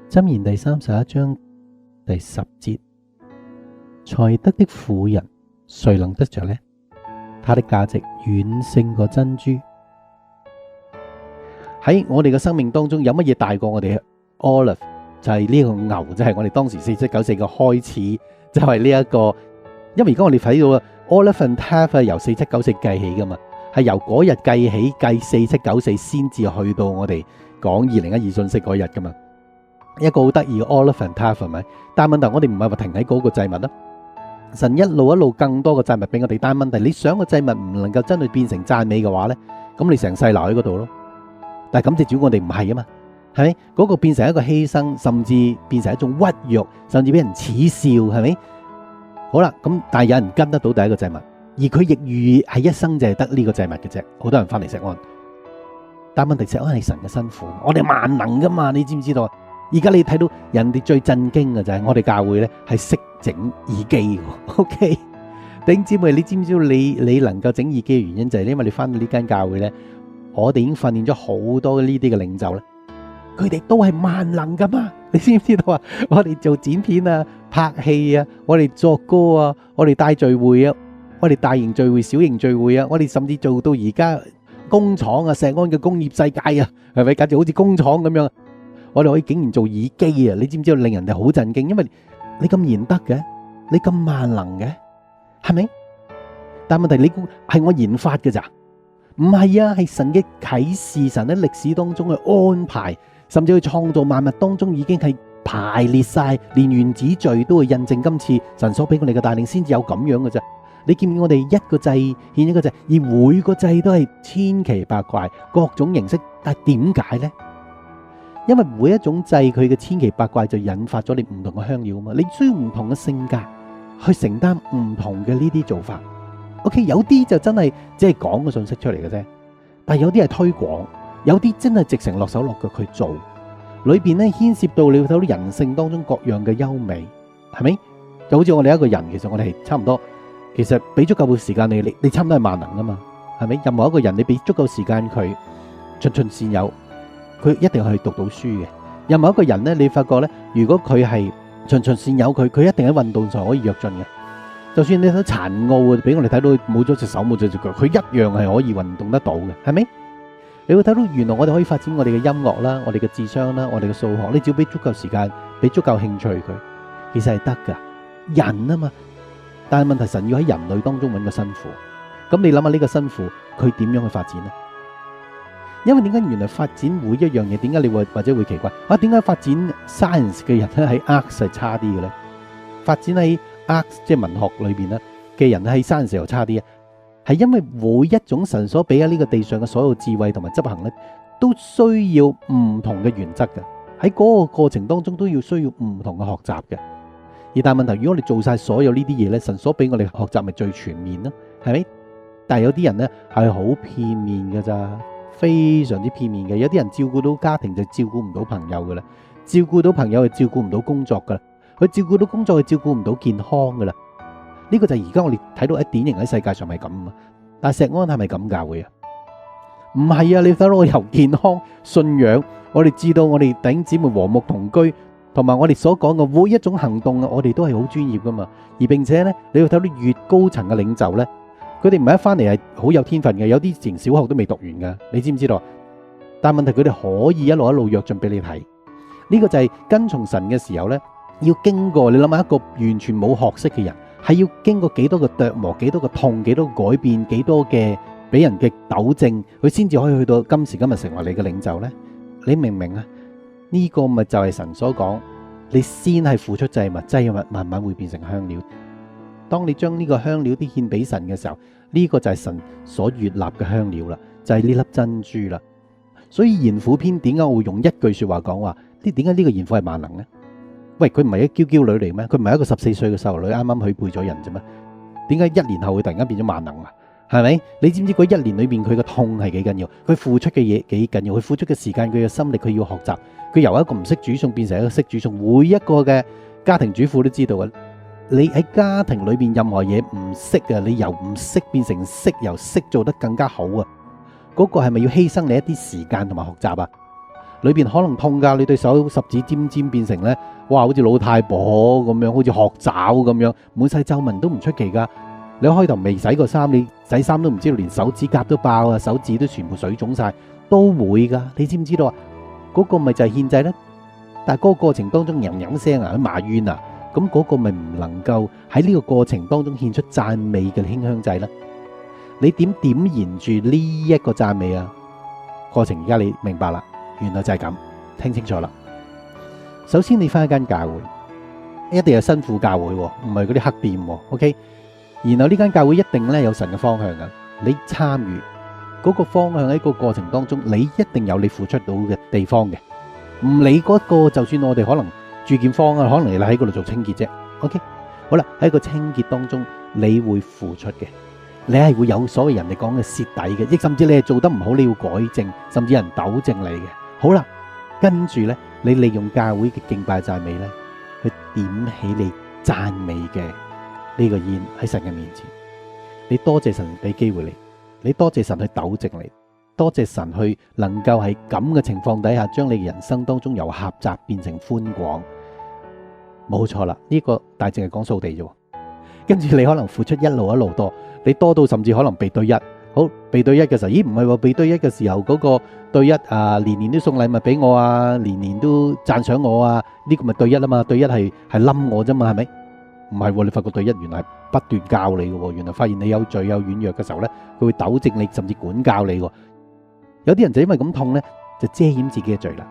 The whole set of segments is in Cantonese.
箴言第31章第10節，才德的婦人誰能得着呢？他的價值遠勝過珍珠。喺我哋嘅生命當中，有乜嘢大過我哋 Olive？ 就係呢個牛，就係我哋當時4794嘅開始，就係呢一個。因為而家我哋睇到 Olive and Taft 係由4794計起噶嘛，係由嗰日計起計4794先至去到我哋講2012信息嗰日噶嘛。一個好得意嘅 Olive and Taft 係咪？但係問題我哋唔係話停喺嗰個祭物啦，神一路更多嘅祭物俾我哋。但係問題你想個祭物唔能夠真係變成讚美嘅話咧，咁你成世留喺嗰度咯。但係感謝主，我哋唔係啊嘛，係咪？嗰個變成一個犧牲，甚至變成一種屈辱，甚至俾人恥笑，係咪？好啦，咁但係有人跟得到第一個祭物，而佢亦預係一生就係得呢個祭物嘅啫。好多人翻嚟錫安，但係問題錫安係神嘅辛苦，我哋萬能噶嘛，你知唔知道？而家你睇到人哋最震驚嘅就係我哋教會咧係識整耳機 ，OK？ 弟兄姊妹，你知唔知道你能夠整耳機嘅原因就係因為你翻到呢間教會咧，我哋已經訓練咗好多呢啲嘅領袖咧，佢哋都係萬能噶嘛？你知唔知道啊？我哋做剪片啊、拍戲啊、我哋作歌啊、我哋帶聚會啊、我哋大型聚會、小型聚會啊，我哋甚至做到而家工廠啊、錫安嘅工業世界啊，係咪？簡直好似工廠咁樣。我哋可以竟然做耳機啊！你知唔知道令人哋好震驚？因為你咁賢德嘅，你咁萬能嘅，係咪？但係問題你估係我研發嘅咋？唔係啊，係神嘅啟示，神喺歷史當中嘅安排，甚至去創造萬物當中已經係排列晒，連原子序都會印證今次神所俾我哋嘅帶領，先至有咁樣嘅啫。你見唔見我哋一個祭獻一個祭，而每個祭都係千奇百怪，各種形式，但係點解呢？因為每一種祭佢嘅千奇百怪就引發咗你唔同嘅香料啊嘛，你需要唔同嘅性格去承擔唔同嘅呢啲做法。OK， 有啲就真係只係講個信息出嚟嘅啫，但係有啲係推廣，有啲真係直情落手落腳去做，裏邊咧牽涉到你會睇到人性當中各樣嘅優美，係咪？就好似我哋一個人，其實我哋係差唔多，其實俾足夠嘅時間你差唔多係萬能啊嘛，係咪？任何一個人你俾足夠時間佢循循善誘，佢一定係讀到書嘅。任何一個人咧，你發覺咧，如果佢係循循善誘，佢一定喺運動上可以躍進嘅。就算你睇殘奧啊，俾我哋睇到冇咗隻手冇咗隻腳，佢一樣係可以運動得到嘅，係咪？你會睇到原來我哋可以發展我哋嘅音樂啦，我哋嘅智商啦，我哋嘅數學，你只要俾足夠時間，俾足夠興趣佢，其實係得噶。人啊嘛，但係問題神要喺人類當中揾個辛苦，咁你諗下呢個辛苦佢點樣去發展呢？因為點解原來發展每一樣嘢，點解你會或者會奇怪啊？點解發展 science 嘅人咧喺 arts 係差啲嘅咧？發展喺 arts 即係文學裏邊咧嘅人喺 science 又差啲啊？係因為每一種神所俾喺呢個地上嘅所有智慧同埋執行咧，都需要唔同嘅原則嘅。喺嗰個過程當中都要需要唔同嘅學習嘅。而但係問題，如果我哋做晒所有呢啲嘢咧，神所俾我哋學習咪最全面咯，係咪？但係有啲人咧係好片面嘅咋。非常之片面嘅，有啲人照顧到家庭就照顧唔到朋友噶啦，照顧到朋友就照顧唔到工作噶啦，佢照顧到工作就照顧唔到健康噶啦。呢個就係而家我哋睇到喺典型喺世界上係咁啊。但係錫安係咪咁教會啊？唔係啊！你睇到我由健康信仰，我哋知道我哋弟兄姊妹和睦同居，同埋我哋所講嘅每一種行動啊，我哋都係好專業噶嘛。而並且呢，你要睇到越高層嘅領袖呢。佢哋唔係一翻嚟係好有天分嘅，有啲連小學都未讀完噶，你知唔知道？但係問題佢哋可以一路一路躍進俾你睇，呢個就係跟從神嘅時候呢，要經過你諗下一個完全冇學識嘅人，係要經過幾多個琢磨、幾多個痛、幾多個改變、幾多嘅俾人嘅糾正，佢先至可以去到今時今日成為你嘅領袖呢？你明唔明啊？呢個咪就係神所講，你先係付出祭物，祭物慢慢會變成香料。當你將呢個香料啲獻俾神嘅時候，呢個就係神所悅納嘅香料啦，就係呢粒珍珠啦。所以賢婦篇點解我會用一句說話講話？點解呢個賢婦係萬能呢？喂，佢唔係一嬌嬌女嚟咩？佢唔係一個14歲嘅細路女啱啱去背咗人啫咩？點解1年後會突然間變咗萬能啊？係咪？你知唔知嗰一年裏邊佢嘅痛係幾緊要？佢付出嘅嘢幾緊要？佢付出嘅時間，佢嘅心力，佢要學習。佢由一個唔識煮餸變成一個識煮餸。每一個嘅家庭主婦都知道嘅。你喺家庭裏邊任何嘢唔識啊，你由唔識變成識，由識做得更加好啊！嗰個係咪要犧牲你一啲時間同埋學習啊？裏邊可能痛㗎，你對手十指尖尖變成咧，哇！好似老太婆咁樣，好似學爪咁樣，滿晒皺紋都唔出奇㗎。你開頭未洗過衫，你洗衫都唔知道，連手指甲都爆啊，手指都全部水腫晒，都會㗎。你知唔知道啊？嗰個咪就係獻祭咧？但係嗰個過程當中，聲去埋怨啊，咁嗰個咪唔能夠喺呢個過程當中獻出讚美嘅馨香祭咧？你點燃住呢一個讚美啊？過程而家你明白啦，原來就係咁，聽清楚啦。首先你翻一間教會，一定有新婦教會，唔係嗰啲黑店，OK？然後呢間教會一定咧有神嘅方向噶，你參與嗰個方向喺個過程當中，你一定有你付出到嘅地方嘅。唔理嗰個，就算我哋可能住建方啊，可能你喺嗰度做清潔啫，OK？好啦，喺個清潔當中，你會付出嘅。你係會有所謂人哋講嘅蝕底嘅，亦甚至你係做得唔好，你要改正，甚至有人糾正你嘅。好啦，跟住呢，你利用教會嘅敬拜讚美呢，去點起你讚美嘅呢個煙喺神嘅面前。你多謝神俾機會你，你多謝神去糾正你，多謝神去能夠喺咁嘅情況底下，將你嘅人生當中由狹窄變成寬廣。冇錯啦，呢個大淨係講掃地啫。跟住你可能付出一路多，你多到甚至可能被對一，好被對一嘅時候，咦唔係喎，被對一嘅時候嗰個對一啊，年年都送禮物俾我啊，年年都讚賞我啊，呢個咪對一啊嘛，對一係冧我啫嘛，係咪？唔係喎，你發覺對一原來係不斷教你嘅喎，原來發現你有罪有軟弱嘅時候呢，佢會糾正你，甚至管教你喎。有啲人就因為咁痛呢，就遮掩自己嘅罪啦。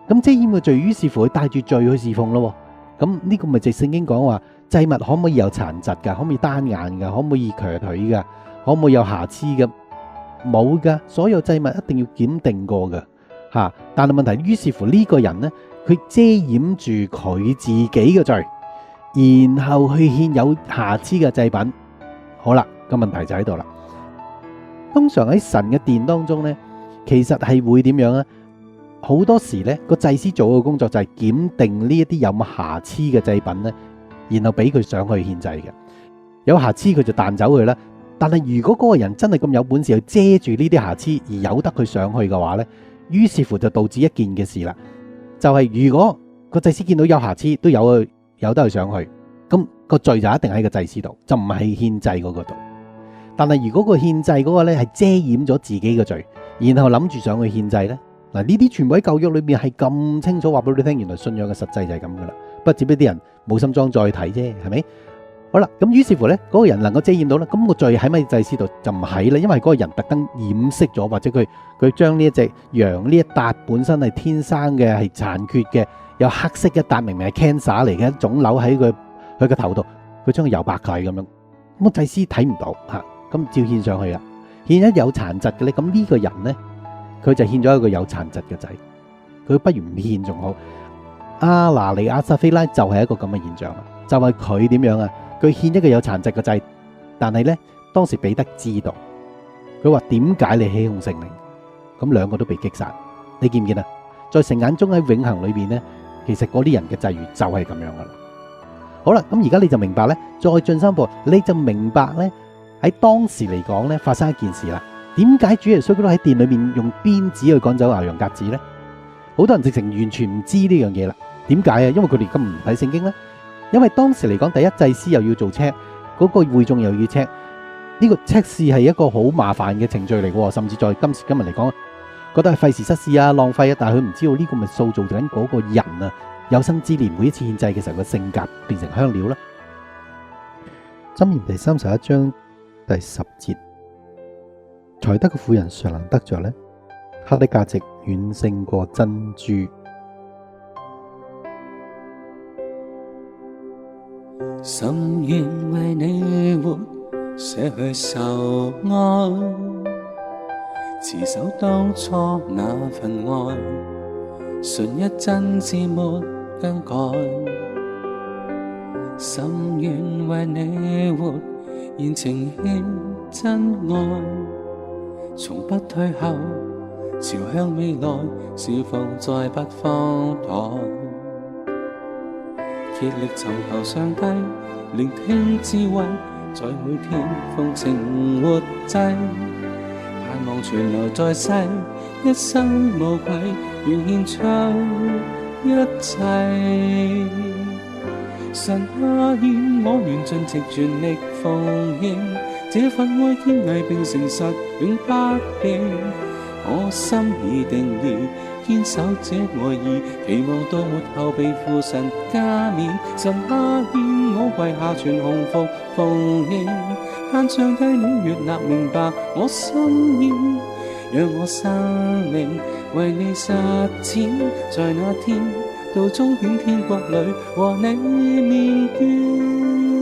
咁遮掩嘅罪，於是乎佢帶住罪去侍奉咯。咁呢個咪就聖經講話，祭物可唔可以有殘疾噶？可唔可以單眼噶？可唔可以瘸腿噶？可唔可以有瑕疵噶？冇噶，所有祭物一定要檢定過噶吓。但係問題，於是乎呢個人呢，佢遮掩住佢自己嘅罪，然後去獻有瑕疵嘅祭品。好啦，個問題就喺度啦。通常喺神嘅殿當中呢，其實係會點樣呢？好多時呢個祭司做嘅工作就係檢定呢一啲有冇瑕疵嘅祭品呢，然後俾佢上去獻祭嘅。有瑕疵佢就彈走佢啦。但係如果嗰個人真係咁有本事去遮住呢啲瑕疵而由得佢上去嘅話呢，於是乎就導致一件嘅事啦，就係如果個祭司見到有瑕疵都有得佢上去，咁個罪就一定喺個祭司度，就唔係獻祭嗰個度。但係如果個獻祭嗰個呢係遮掩咗自己嘅罪，然後諗住上去獻祭呢，嗱呢啲全部喺舊約裏面係咁清楚話俾你聽，原來信仰嘅實際就係咁噶啦，不過只俾啲人冇心裝再睇啫，係咪？好啦，咁於是乎呢，嗰個人能夠遮掩到呢，咁個罪喺咪祭司度就唔喺啦，因為嗰個人特登掩飾咗，或者佢將呢一隻羊呢一笪本身係天生嘅係殘缺嘅，有黑色一笪明明係 cancer 嚟嘅腫瘤喺佢個頭度，佢將佢油白佢咁樣，咁個祭司睇唔到吓，咁照獻上去啦，獻咗有殘疾嘅咧，咁呢個人呢，佢就獻咗一個有殘疾嘅仔，佢不如唔獻仲好。亞拿尼亞撒非拉就係一個咁嘅現象啦，就係佢點樣啊？佢獻一個有殘疾嘅仔，但係呢，當時彼得知道，佢話點解你起哄聖靈？咁兩個都被擊殺，你見唔見啊？在神眼中喺永恆裏邊呢，其實嗰啲人嘅際遇就係咁樣噶啦。好啦，咁而家你就明白呢，再進三步，你就明白呢，喺當時嚟講呢，發生一件事啦。點解主耶穌都喺殿裏面用鞭子去趕走牛羊鴿子呢？好多人直情完全唔知呢樣嘢啦。點解啊？因為佢哋根本唔睇聖經呢。因為當時嚟講，第一祭司又要做車，嗰個會眾又要車，呢個測試係一個好麻煩嘅程序嚟嘅，甚至在今時今日嚟講，覺得係費時失事啊，浪費啊。但係佢唔知道呢個咪塑造緊嗰個人啊，有生之年每一次獻祭嘅時候嘅性格變成香料啦。箴言第31章第10節，才德嘅婦人常能得着呢，他的價值遠勝過珍珠。心願為你活，捨去受愛，持守當初那份愛，純一真摯沒更改。心願為你活，現情牽真愛，從不退後，朝向未來，是否再不荒唐？竭力尋求上帝，聆聽智慧，在每天奉情活祭，盼望存留在世，一生無愧，願獻出一切。神啊，願我願盡直全力奉獻，這份愛堅毅並誠實永不變。我心已定義，堅守這愛意，期望到末後被父神加冕。神啊，願我跪下全紅服奉獻，盼上帝你悅納明白我心意，讓我生命為你實踐，在那天到終點天國裏和你面見。